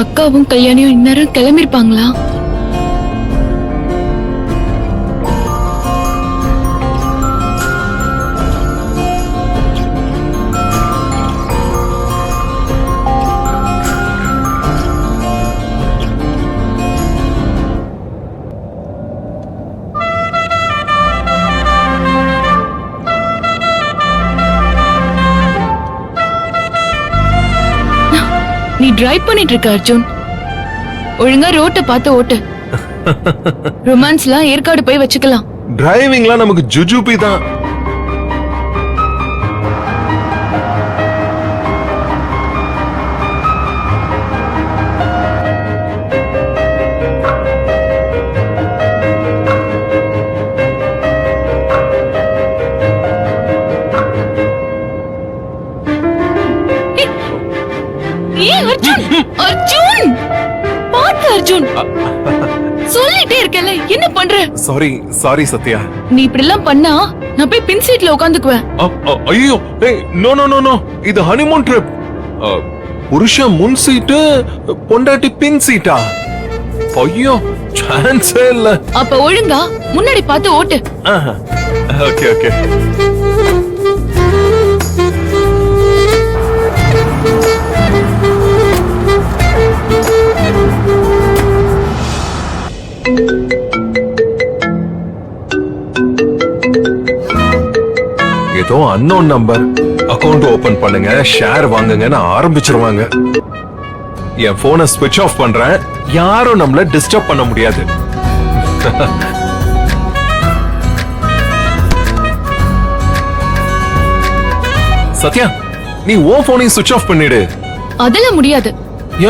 அக்காவும் கல்யாணியும் இந்நேரம் கிளம்பிருப்பாங்களா? நீ டிரைவ் பண்ணிட்டு இருக்க அர்ஜுன், ஒழுங்கா ரோட்டை பார்த்து ஓட்டு. ரொமான்ஸ்லாம் ஏற்காடு போய் வச்சுக்கலாம். டிரைவிங்லாம் நமக்கு ஜுஜுபி தான். அர்ஜுன், அர்ஜுன் பாத்து அர்ஜுன், சொல்லிட்டே இருக்கல, என்ன பண்ற? சாரி சத்யா. நீ இப்படி எல்லாம் பண்ணா நான் போய் பின் சீட்ல உட்காந்துக்குவேன். ஐயோ, நோ நோ நோ நோ, இது ஹனிமூன் ட்ரிப். புருஷன் முன் சீட்டு, பொண்டாட்டி பின் சீட்டா? ஐயோ, சான்ஸே இல்ல. அப்ப ஒழுங்கா முன்னாடி பார்த்து ஓட்டு. Okay okay. ஏதோ அன்னோன் நம்பர். அக்கவுண்ட் ஓபன் பண்ணுங்க, ஷேர் வாங்குங்கன்னு ஆரம்பிச்சிருவாங்க. என் போனை ஸ்விட்ச் ஆஃப் பண்றேன், யாரும் நம்மள டிஸ்டர்ப் பண்ண முடியாது. சத்யா, நீ உன் போனையும் ஸ்விட்ச் ஆஃப் பண்ணிடு. அதெல்லாம் முடியாது.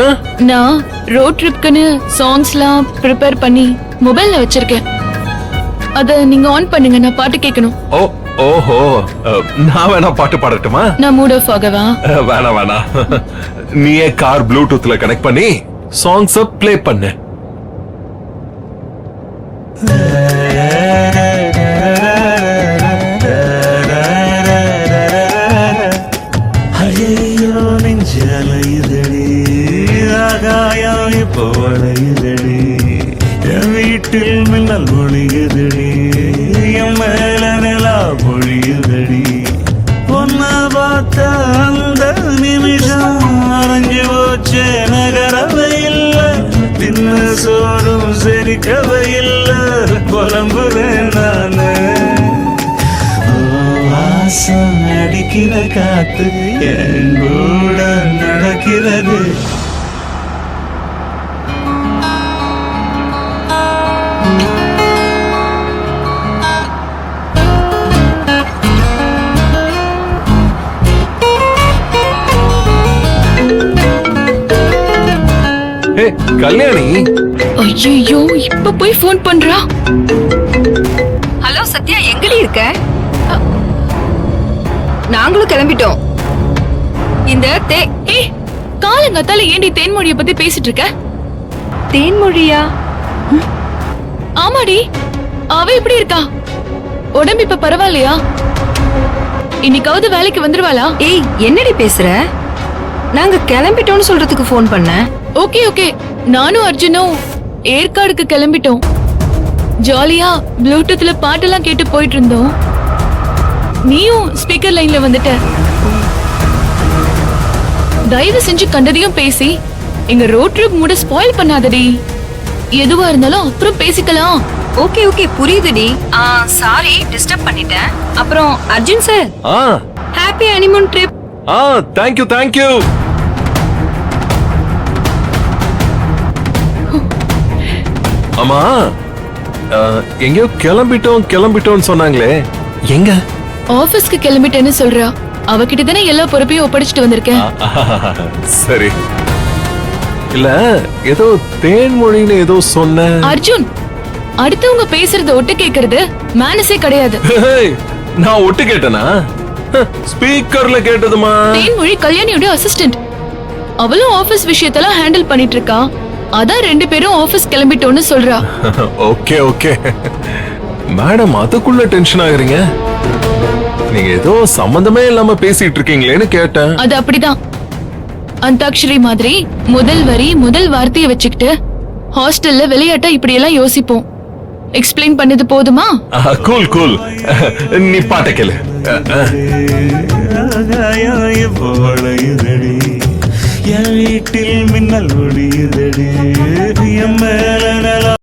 ஏன்? நான் ரோட் ட்ரிப்க்குன்னு சாங்ஸ்லாம் ப்ரிப்பேர் பண்ணி மொபைல்ல வச்சிருக்கேன். அத நீங்க ஆன் பண்ணுங்க, நான் பாட்டு கேட்கணும். ஓஹோ, நான் வேணா பாட்டு பாடட்டுமா? நான் மூட் ஆஃப் ஆகவா? வேணாம். நீயே கார் ப்ளூடூத்ல கனெக்ட் பண்ணி சாங்ஸ் ப்ளே பண்ணு. ஐயோ நெஞ்சலையுதடி, ஆகாயம் இப்போ வளையுதடி, என் வீட்டில் மின்னல் ஒளியுதடி, என் மேல நிலா பொழியுதடி, பொண்ண பார்த்த அந்த நிமிஷம் அரைஞ்சு போச்சே, நகரவை இல்ல, தின்ன சோறும் செரிக்கவை இல்ல, புலம்புறேன் நானு. வாசம் அடிக்கிற காத்து என் கூட நடக்கிறது. கல்யாணி, ஐயோ, இப்ப போய் போன் பண்றா. ஹலோ சத்யா, எங்கடி இருக்க? நாங்களும் கிளம்பிட்டோம். இந்த காலங்கத்தால ஏண்டி தேன்மொழிய பத்தி பேசிட்டு இருக்க? தேன்மொழியா? ஆமாடி, அவ எப்படி இருக்கா? உடம்பு இப்ப பரவாயில்லையா? இன்னைக்காவது வேலைக்கு வந்துருவாளா? ஏய், என்னடி பேசுற? நாங்க கிளம்பிட்டோம்னு சொல்றதுக்கு போன் பண்ண. ஓகே ஓகே, நானும் அர்ஜுனும் ஏற்காடுக்கு கிளம்பிட்டோம். ஜாலியா ப்ளூடூத்ல பாட்டெல்லாம் கேட்டு போயிட்டு இருந்தோம். நீயும் ஸ்பீக்கர் லைன்ல வந்துட்ட. தயவு செஞ்சு கண்டதையும் பேசி எங்க ரோட் ட்ரிப் மூட ஸ்பாயில் பண்ணாதடி. எதுவா இருந்தாலும் அப்புறம் பேசிக்கலாம். ஓகே ஓகே, புரியுதுடி. சாரி டிஸ்டர்ப் பண்ணிட்டேன். அப்புறம் Arjun sir, happy honeymoon trip. Thank you. ஆமா, எங்கயோ கிளம்பிட்டோம் சொன்னாங்களே, எங்க? ஆபீஸ்க்கு கிளம்பிட்டேன்னு சொல்றா. அவகிட்ட தானே எல்லா பொறுப்பையும் ஒப்படைச்சிட்டு வந்திருக்கேன். சரி. இல்ல, ஏதோ தேன்மொழின்னு ஏதோ சொன்ன. அர்ஜுன், அடுத்தவங்க பேசுறத ஒட்டு கேக்குறது மேனஸே கிடையாது. நான் ஒட்டு கேட்டனா? ஸ்பீக்கர்ல கேட்டதுமா. தேன்மொழி கல்யாணியோட அசிஸ்டன்ட். அவளும் ஆபீஸ் விஷயத்தெல்லாம் ஹேண்டில் பண்ணிட்டு இருக்கா. அதான் ரெண்டு பேரும் ஆபீஸ் கிளம்பிட்டோன்னு சொல்றா. ஓகே. மேடம், அதுக்குள்ள டென்ஷன் ஆகுறீங்க? நீங்க ஏதோ சம்பந்தமே இல்லாம பேசிட்டு இருக்கீங்களேன்னு கேட்டேன். அது அப்படிதான். அந்தாக்ஷரி மாதிரி முதல் வரி முதல் வார்த்தையை வச்சுக்கிட்டு ஹாஸ்டல்ல விளையாட்டா இப்படி எல்லாம் யோசிப்போம். எக்ஸ்பிளைன் பண்ணது போதுமா? Cool cool. நீ பாட்ட கேளு. ஆகாயம் இப்போ வளையுதடி, என் வீட்டில் மின்னல் ஒடியுதடி, என் மேல